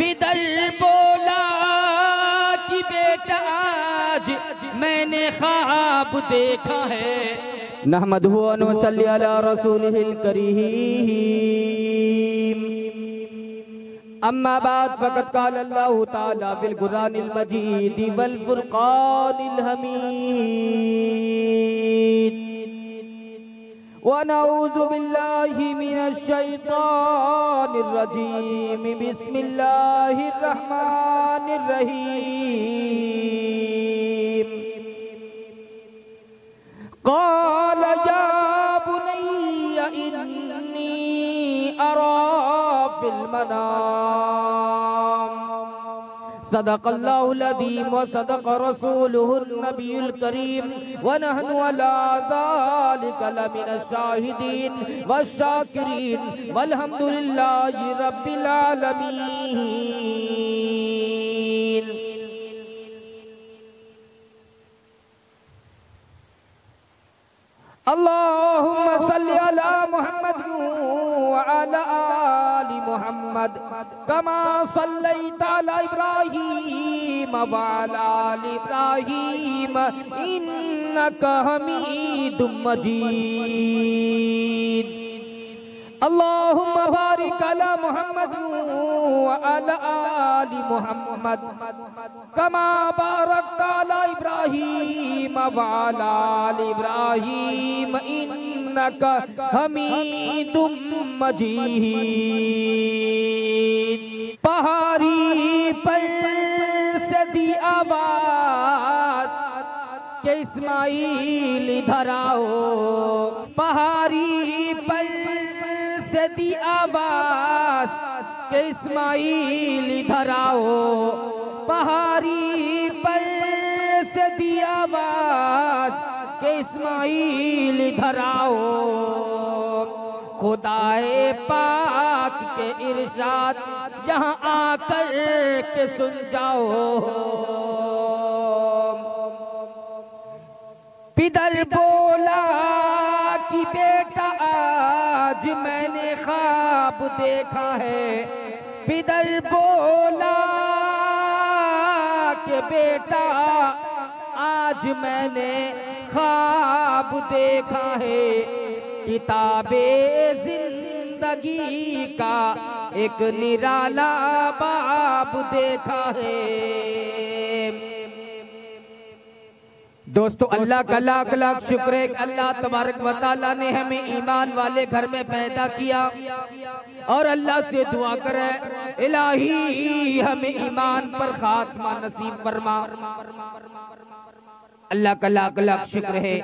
पिदर बोला कि बेटा आज मैंने ख्वाब देखा है। नहमदुहु व नसल्ली अला रसूलिहिल करीम। अम्मा बाद फ़क़द क़ाल अल्लाहु तआला फिल कुरानिल मजीद वल फ़ुरक़ानिल हमीद। व नऊज़ु बिल्लाहि मिनश शैतानिर रजीम। बिस्मिल्लाहिर रहमानिर रहीम। क़ाल या बुनय्या इन्नी अरा फिल मनाम। सदक़ल्लाहुल अज़ीम व सदक़ रसूलुहुन नबियुल करीम व नहनु अला ज़ालिका लमिनश शाहिदीन वश्शाकिरीन वल्हम्दुलिल्लाहि रब्बिल आलमीन। अल्लाहुम्मा सल्लि अला मुहम्मद व अला आलि मुहम्मद कमा सल्लैता अला इब्राहीम व अला आलि इब्राहीम इन्नका हमीदुम मजीद। अल्लाहुम्मा बारिक अला मुहम्मद व अला आलि मुहम्मद कमा बारकता अला इब्राहीम व अला आलि इब्राहीम इन्नका हमीदुम मजीद। पहाड़ी पर से दी आवाज के इस्माइल इधर आओ। पहाड़ी पर से दी आवाज के इस्माइल इधर आओ। पहाड़ी पर से दी आवाज के इस्माइल इधर आओ। खुदाए पाक के इरशाद यहाँ आकर के सुन जाओ। पिदर बोला कि बेटा आज मैंने ख्वाब देखा है। पिदर बोला कि बेटा आज मैंने ख्वाब देखा है। किताबे जिंदगी का एक निराला बाब देखा है। दोस्तों अल्लाह का लाख लाख शुक्र है। अल्लाह तबारक व तआला ने हमें ईमान वाले घर में पैदा किया और अल्लाह से दुआ करे इलाही हमें ईमान पर खात्मा नसीब फरमा। अल्लाह का लाख लाख शुक्र है।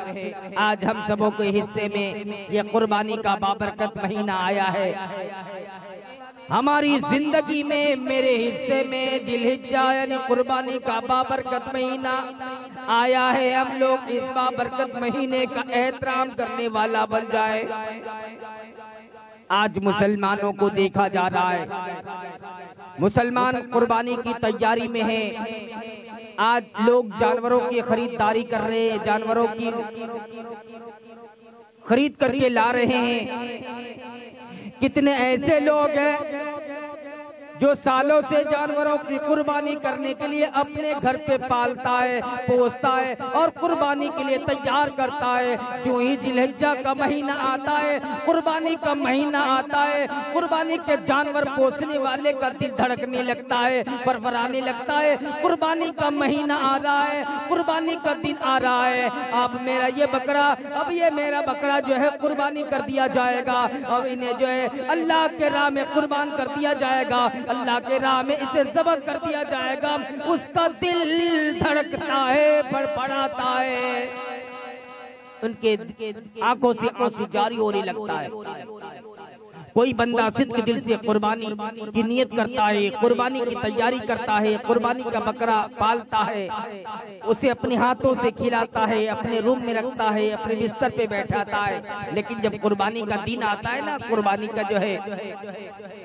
आज हम सबों के हिस्से में ये कुर्बानी का बाबरकत महीना आया है। हमारी जिंदगी में मेरे हिस्से में जिलहिज्जा यानी कुर्बानी का बाबरकत महीना आया है। हम लोग इस बाबरकत महीने का एहतराम करने वाला बन जाए। आज मुसलमानों को देखा जा रहा है, मुसलमान कुर्बानी की तैयारी में है। आज लोग जानवरों की खरीदारी कर रहे हैं, जानवरों की खरीद करके ला रहे हैं। कितने ऐसे लोग हैं जो सालों से जानवरों की कुर्बानी करने के लिए अपने घर पे पालता है, पोसता है और कुर्बानी के लिए तैयार करता है। जो ही जिलहिज्जा का महीना आता है, कुर्बानी का महीना आता है, कुर्बानी के जानवर पोसने वाले का दिल धड़कने लगता है, फरफराने लगता है। कुर्बानी का महीना आ रहा है, कुर्बानी का दिन आ रहा है। अब मेरा ये बकरा, अब ये मेरा बकरा जो है कुर्बानी कर दिया जाएगा। अब इन्हें जो है अल्लाह के राह में कुर्बान कर दिया जाएगा, अल्लाह के राह में इसे ज़ब्ह कर दिया जाएगा। उसका दिल धड़कता है, फड़फड़ाता है, उनके आंखों से आंसू जारी होने लगता है। कोई बंदा सिद्क दिल से कुर्बानी की नियत करता है, कुर्बानी की तैयारी करता है, कुर्बानी का बकरा पालता है, उसे अपने हाथों से खिलाता है, अपने रूम में रखता है, अपने बिस्तर पे बैठाता है। लेकिन जब कुर्बानी का दिन आता है ना, कुर्बानी का जो है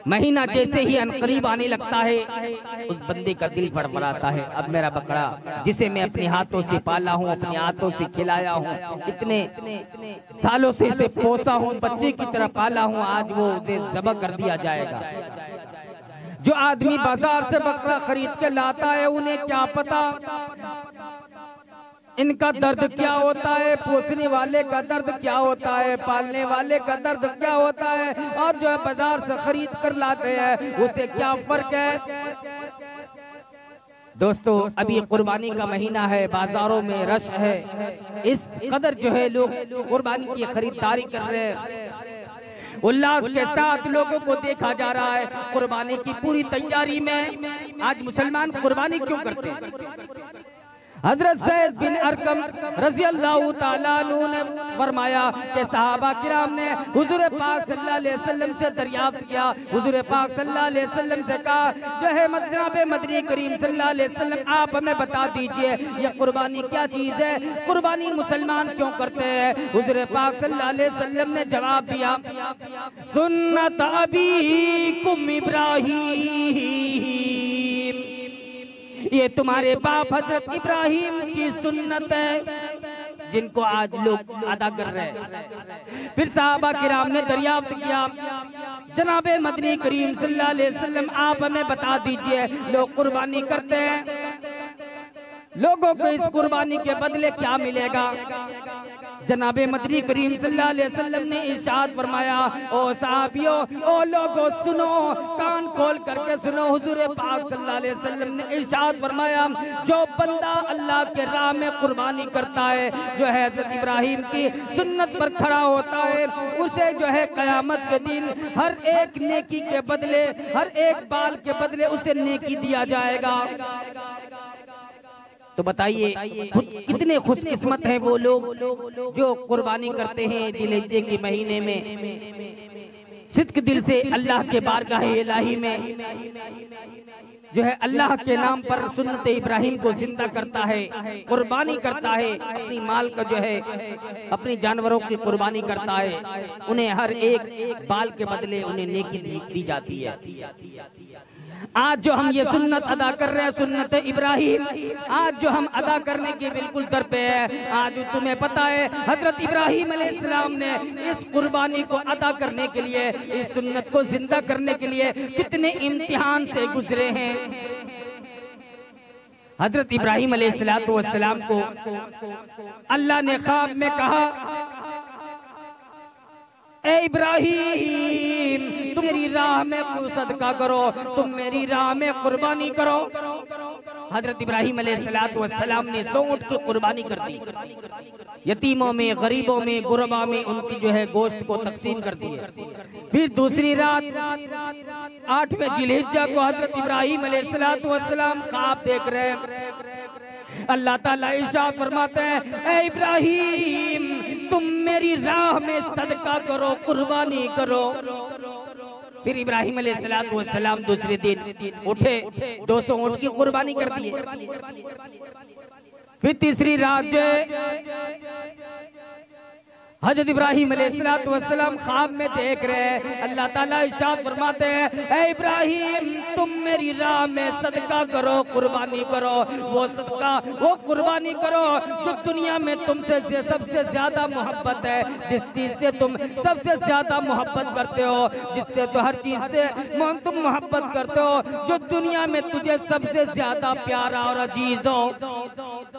महीना जैसे ही अनकरीब आने लगता है, उस बंदे का दिल फड़फड़ाता है। अब मेरा बकरा जिसे मैं अपने हाथों से पाला हूँ, अपने हाथों से खिलाया हूँ, इतने सालों से इसे पोसा हूँ, बच्चे की तरह पाला हूँ, आज वो उसे ज़ब्ह कर दिया जाएगा। जो आदमी बाजार से बकरा खरीद के लाता है उन्हें क्या पता इनका दर्द क्या होता है, पोसने वाले का दर्द क्या होता है, पालने वाले का दर्द क्या होता है, और जो है बाजार से खरीद कर लाते हैं उसे क्या फर्क है। दोस्तों अभी कुर्बानी का महीना है, बाजारों में रश है, इस कदर जो है लोग कुर्बानी की खरीदारी कर रहे हैं, उल्लास के साथ लोगों को देखा जा रहा है कुर्बानी की पूरी तैयारी में। आज मुसलमान कुर्बानी क्यों करते हैं? हजरत सैयद बिन अरकम रज़ी अल्लाह ताला अन्हु ने फरमाया कि सहाबा किराम ने हुजूर पाक सल्लल्लाहु अलैहि वसल्लम से दरियाफ्त किया, हुजूर पाक सल्लल्लाहु अलैहि वसल्लम से कहा जो है जनाब मदनी करीम सल्लल्लाहु अलैहि वसल्लम आप हमें बता दीजिए ये कुर्बानी क्या चीज है, कुर्बानी मुसलमान क्यों करते हैं? हुजूर पाक सल्लल्लाहु अलैहि वसल्लम ने जवाब दिया सुन्नत अबीकुम इब्राहीम, ये तुम्हारे बाप हजरत इब्राहिम की सुन्नत है जिनको आज लोग अदा कर रहे हैं। फिर साहबा किराम ने दरियाफ्त किया जनाबे मदनी करीम सल्लल्लाहु अलैहि वसल्लम आप हमें बता दीजिए लोग कुर्बानी करते हैं, लोगों को इस कुर्बानी के बदले क्या मिलेगा? जनाबे मदनी करीम सल्लल्लाहु अलैहि वसल्लम ने इरशाद फरमाया ओ साहबियों, ओ लोगों सुनो, कान खोल करके सुनो, हुजूर पाक सल्लल्लाहु अलैहि वसल्लम ने इरशाद फरमाया जो बंदा अल्लाह के राह में कुर्बानी करता है, जो है हजरत इब्राहिम की सुन्नत पर खड़ा होता है, उसे जो है कयामत के दिन हर एक नेकी के बदले, हर एक बाल के बदले उसे नेकी दिया जाएगा। तो बताइए कितने खुशकिस्मत हैं वो लोग जो कुर्बानी करते हैं जिलहिज्जे के महीने में, सिद्क दिल से अल्लाह के बारगाह इलाही में जो है अल्लाह के नाम पर सुन्नत इब्राहिम को जिंदा करता है, कुर्बानी करता है, अपनी माल का जो है अपनी जानवरों की कुर्बानी करता है, उन्हें हर एक बाल के बदले उन्हें नेकी दी जाती है। आज जो हम ये सुन्नत अदा कर रहे हैं, सुन्नत इब्राहिम, आज जो हम अदा करने के बिल्कुल दर पे है। आज तुम्हें पता है हजरत इब्राहिम अलैहिस्सलाम ने इस कुर्बानी को अदा करने के लिए, इस सुन्नत को जिंदा करने के लिए कितने इम्तिहान से गुजरे हैं। हजरत इब्राहिम अलैहिस्सलाम को अल्लाह ने ख्वाब में कहा ए इब्राहिम तुम मेरी राह में सदका करो, तुम मेरी राह में कुर्बानी करो। हजरत इब्राहिम अलैहिस्सलाम ने 100 ऊंट की कुर्बानी कर दी, यतीमों में, गरीबों में, गुरबा में उनकी जो है गोश्त को तकसीम कर दी। फिर दूसरी रात 8वें जिलहिज्जा को हजरत इब्राहिम अलैहिस्सलाम ख्वाब देख रहे हैं। अल्लाह ताला इरशाद फरमाते हैं ए इब्राहिम तुम मेरी राह में सदका करो, कुर्बानी करो। फिर इब्राहिम अलैहिस्सलाम दूसरे दिन उठे, 200 ऊंट की कुर्बानी कर दिए। फिर तीसरी रात जो हजरत इब्राहिम अलैहिस्सलाम ख्वाब में देख रहे हैं, अल्लाह ताला इरशाद फरमाते हैं ए इब्राहिम तुम मेरी राह में सदका करो, कुर्बानी करो। वो सदका, वो कुर्बानी करो जो दुनिया में तुमसे सबसे ज्यादा मोहब्बत है, जिस चीज से तुम सबसे ज्यादा मोहब्बत करते हो, जिससे तो हर चीज से तुम मोहब्बत करते हो, जो दुनिया में तुझे सबसे ज्यादा प्यारा और अजीज हो।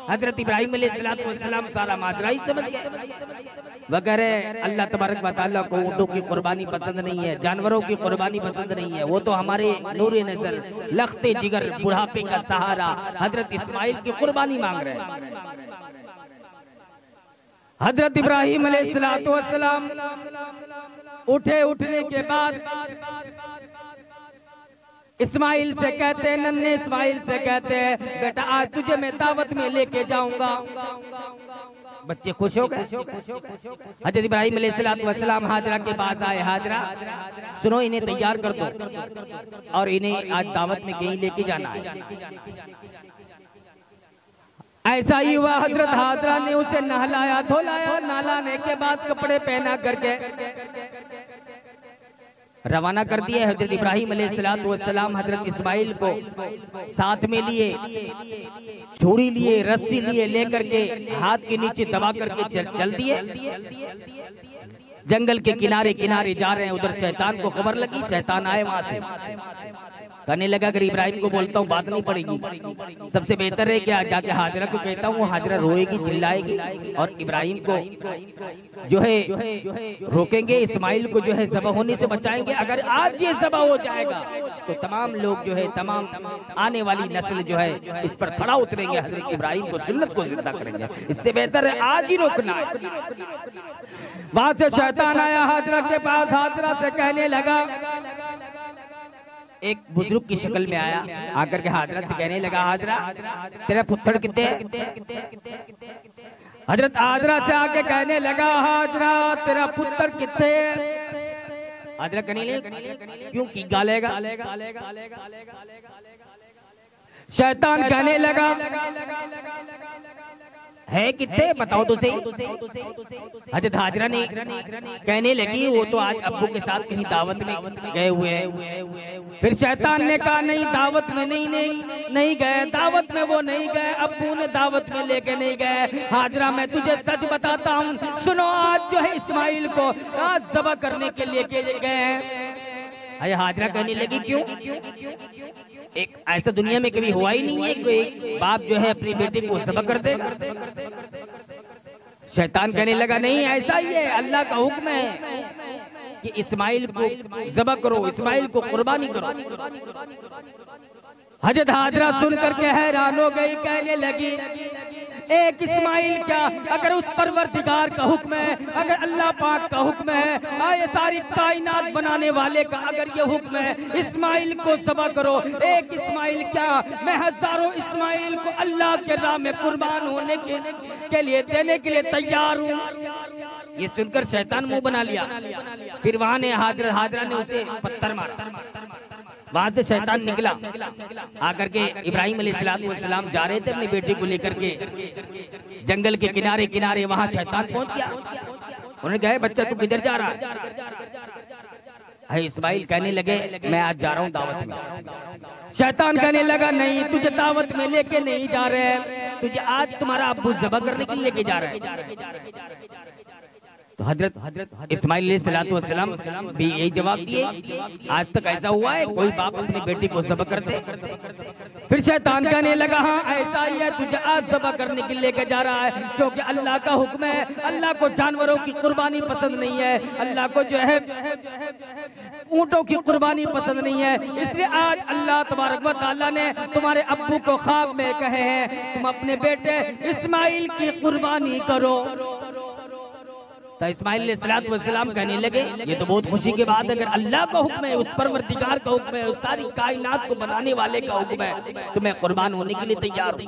हजरत इब्राहिम अलैहिस्सलाम सारा माजरा ही समझ गए। वगैरह अल्लाह तबारक व तआला को ऊँटों की कुर्बानी पसंद नहीं है, जानवरों की कुर्बानी पसंद नहीं है, वो तो हमारे नूरे नजर, लखते जिगर, बुढ़ापे का सहारा हजरत इस्माइल की कुर्बानी मांग रहे हैं। हजरत इब्राहिम अलैहिस्सलाम उठे, उठने के बाद इस्माइल से कहते हैं, नन्हे इस्माइल से कहते हैं बेटा आज तुझे मैं दावत में लेके जाऊंगा। बच्चे खुश हो गए। हजरत इब्राहिम अलैहिस्सलाम हाजरा के पास आए, हाजरा सुनो इन्हें तैयार कर दो और इन्हें आज दावत में कहीं लेके जाना है। ऐसा ही हुआ, हजरत हाजरा ने उसे नहलाया, धोलाया, नहलाने के बाद कपड़े पहना करके रवाना कर दिया। हजरत इब्राहिम अलैहिस्सलाम हजरत इस्माइल को साथ में लिए, छुरी लिए, रस्सी लिए, लेकर के हाथ के नीचे दबा करके चल दिए। जंगल के किनारे किनारे जा रहे हैं, उधर शैतान को खबर लगी, शैतान आए वहां से। कहने लगा अगर इब्राहिम को बोलता हूँ बात नहीं पड़ेगी, सबसे बेहतर है क्या जाके हाजरा को कहता हूँ, वो हाजरा रोएगी चिल्लाएगी और इब्राहिम को जो है रोकेंगे, इस्माइल को जो है ज़बह होने से बचाएंगे। अगर आज ये ज़बह हो जाएगा तो तमाम लोग जो है तमाम आने वाली नस्ल जो है इस पर खड़ा उतरेंगे, हज़रत इब्राहिम को सुन्नत को जिंदा करेंगे। इससे बेहतर है आज ही रोकना है। वहां से शैतान आया हाजरा के पास, हाजरा से कहने लगा, एक बुजुर्ग की शक्ल में आया, आकर के हाजरा से कहने लगा हाजरा तेरा पुत्र कितने? हजरत हाजरा से आके कहने लगा हाजरा तेरा पुत्र कितने? हाजरा कहने लगे क्यों की गालेगा? शैतान कहने लगा है कितने बताओ तो सही। हजरत हाजरा ने कहने लगी वो तो आज अब्बू के साथ कहीं दावत में गए हुए हैं। फिर शैतान ने कहा नहीं दावत में नहीं गए, दावत में वो नहीं गए, अब्बू ने दावत में लेके नहीं गए। हाजरा मैं तुझे सच बताता हूँ, सुनो आज जो है इस्माइल को आज ज़बह करने के लिए गए हैं। हाजरा कहने लगी क्यों? एक ऐसा दुनिया में कभी हुआ ही नहीं है कि एक बाप जो है अपनी बेटे को ज़बह कर देगा। शैतान कहने लगा नहीं ऐसा ही है, अल्लाह का हुक्म है कि इस्माइल को ज़बह करो, इस्माइल को कुर्बानी करो। हजरत हाजरा सुनकर के हैरान हो गई, कहने लगी एक इस्माइल क्या, अगर उस परवरदिगार का हुक्म है, अगर अल्लाह पाक का हुक्म है, ये सारी कायनात बनाने वाले का अगर ये हुक्म है इस्माइल को ज़बह करो, एक इस्माइल क्या मैं हजारों इस्माइल को अल्लाह के राह में कुर्बान होने के लिए देने के लिए तैयार हूँ। ये सुनकर शैतान मुंह बना लिया। फिर वहां ने हाजरा ने उसे पत्थर मारा। वहां से शैतान निकला, आकर के इब्राहिम अलैहिस्सलाम जा रहे थे अपनी बेटी को लेकर के जंगल के किनारे किनारे, वहां शैतान पहुंच गया। उन्होंने कहा बच्चा तू किधर जा रहा है? इस्माइल कहने लगे मैं आज जा रहा हूँ दावत में। शैतान कहने लगा नहीं तुझे दावत में लेके नहीं जा रहे हैं, तुझे आज तुम्हारा अब्बू ज़बह करने के लिए लेके जा रहा है। तो हजरत इस्माइल अलैहिस्सलाम भी यही जवाब दिए, आज तक ऐसा हुआ है कोई बाप अपनी बेटी को ज़बह करते? फिर शैतान कहने लगा हाँ ऐसा ही है, तुझे आज ज़बह करने के लिए लेकर जा रहा है, क्योंकि अल्लाह का हुक्म है, अल्लाह को जानवरों की कुर्बानी पसंद नहीं है, अल्लाह को जो है ऊंटों की कुर्बानी पसंद नहीं है। इसलिए आज अल्लाह तबारक व तआला ने तुम्हारे अब्बू को ख्वाब में कहे हैं तुम अपने बेटे इस्माइल की कुर्बानी करो। तो इस्माइल अलैहिस्सलाम कहने लगे ये तो बहुत खुशी की बात है, अगर अल्लाह का हुक्म है, उस परवरदिगार का हुक्म है, उस सारी कायनात को बनाने वाले का हुक्म है, तो मैं कुर्बान होने के लिए तैयार हूँ।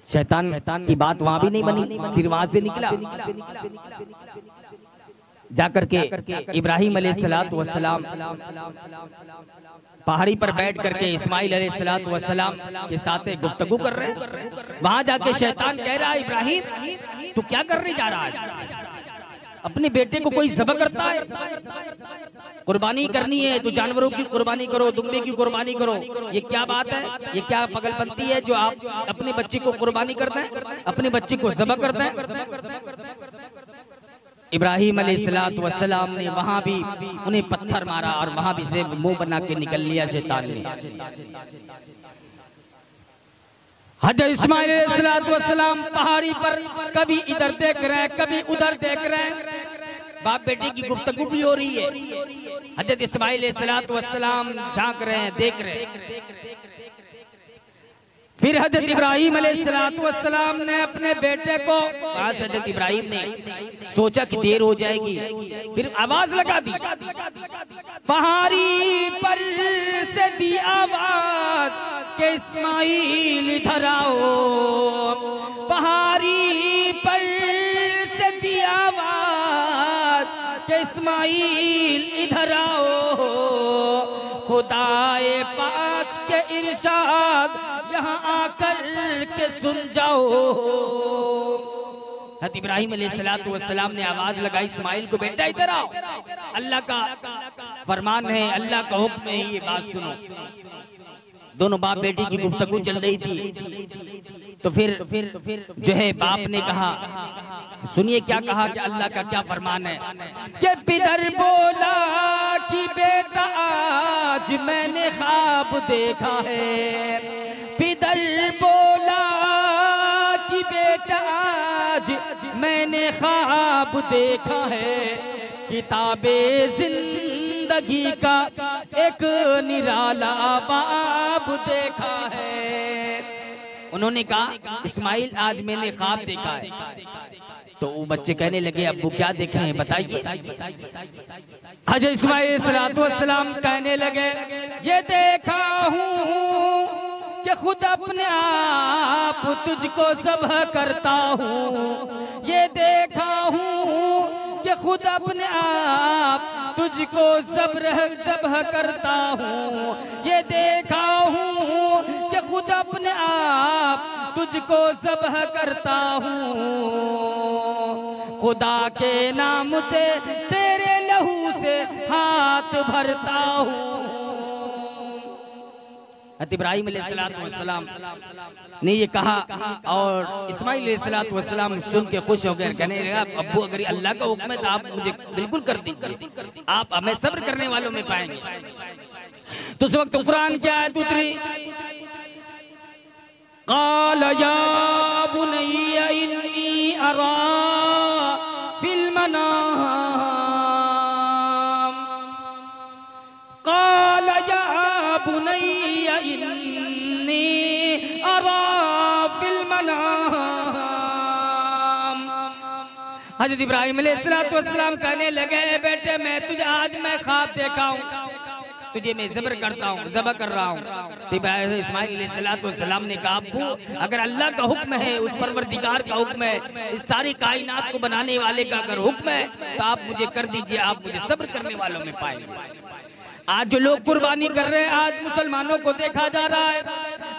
शैतान की बात वहां भी नहीं बनी। फिर वहां से निकला, जाकर के इब्राहिम अलैहिस्सलाम पहाड़ी पर बैठ करके इस्माइल अलैहिस्सलाम के साथ गुफ्तगू कर रहे हैं। वहां जाके शैतान कह रहा है इब्राहिम तू क्या करने जा रहा है? अपने बेटे को कोई ज़बह करता है? कुर्बानी करनी है तो जानवरों की कुर्बानी करो, दुम्बे की कुर्बानी करो। ये क्या बात है? ये क्या पागलपंती है जो आप अपने बच्चे को कुर्बानी करते हैं, अपने बच्चे को ज़बह करते हैं? इब्राहिम अलैहिस्सलाम ने वहां भी उन्हें पत्थर मारा और वहां भी से मुंह बना के निकल लिया शैतान ने। हजरत इस्माइल अलैहिस्सलाम पहाड़ी पर कभी इधर देख रहे हैं, कभी उधर देख रहे हैं, बाप बेटे की गुफ्तगू भी हो रही है। हजरत इस्माइल अलैहिस्सलाम झांक रहे हैं, देख रहे हैं। फिर हजरत इब्राहिम अलैहिस्सलाम ने अपने बेटे को, हजरत इब्राहिम ने सोचा कि देर हो जाएगी, फिर आवाज लगा दी, पहाड़ी पर से दी आवाज के इस्माइल इधर आओ, पहाड़ी पर से दी आवाज के इस्माइल इधर आओ, खुदाए पाक के इरशाद यहाँ आकर के सुन जाओ। हज़रत इब्राहिम अलैहिस्सलाम ने आवाज लगाई इस्माइल को, बेटा इधर आओ, अल्लाह का फरमान है, अल्लाह का हुक्म है, ये बात सुनो। दोनों बाप बेटी की गुफ्तगू चल रही थी। तो फिर जो है बाप ने कहा, सुनिए क्या कहा कि अल्लाह का क्या फरमान है कि पितर बोला कि बेटा आज मैंने ख्वाब देखा है। पितर बोला कि बेटा आज मैंने ख्वाब देखा है, किताबे जिंदगी का एक निराला बाब देखा है। उन्होंने कहा इस्माइल आज मैंने ख्वाब देखा है। तो वो बच्चे कहने लगे अब्बू क्या देखे हैं बताइए। हज़रत इस्माइल सलाम कहने लगे ये देखा हूँ कि खुद अपने आप तुझको सबह करता हूँ। ये देखा हूँ कि खुद अपने आप तुझको ज़बह करता हूँ। ये देखा हूँ कि खुद अपने आप तुझको ज़बह करता हूँ। खुदा के नाम से तेरे लहू से हाथ भरता हूँ। इब्राहीम अलैहिस्सलाम ने ये कहा और इस्माइल अलैहिस्सलाम सुन के खुश हो गए, कहने लगा अब्बू अगर अल्लाह का हुक्म है तो आप मुझे बिल्कुल कर दीजिए, आप हमें सब्र करने वालों में पाएंगे। तो उस वक्त कुरान की आयत उतरी, क़ाल या बुनय्या इन्नी अरा फिल मनाम, क़ाल या बुनय्या इन्नी अरा फिल मनाम। हज़रत इब्राहीम अलैहिस्सलाम कहने लगे बेटे मैं ख्वाब देखा हूँ, तुझे मैं ज़ब्र करता हूँ, ज़बह कर रहा हूँ। तो इस्माइल अलैहिस्सलाम ने कहा अब्बू अगर अल्लाह का हुक्म है, उस परवरदिगार का हुक्म है, इस सारी कायनात को बनाने वाले का अगर हुक्म है तो आप मुझे कर दीजिए, आप मुझे सब्र करने वालों में पाएंगे। आज जो लोग कुर्बानी कर रहे हैं, आज मुसलमानों को देखा जा रहा है,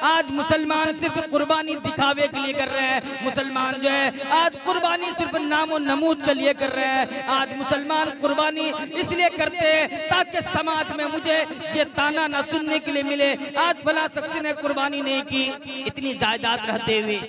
आज मुसलमान सिर्फ कुर्बानी दिखावे के लिए कर रहे हैं। मुसलमान जो है आज कुर्बानी सिर्फ नामो नमूद के लिए कर रहे हैं। आज मुसलमान कुर्बानी इसलिए करते हैं ताकि समाज में मुझे ये ताना न सुनने के लिए मिले, आज फला शख्स ने कुर्बानी नहीं की, इतनी जायदाद रहते हुए।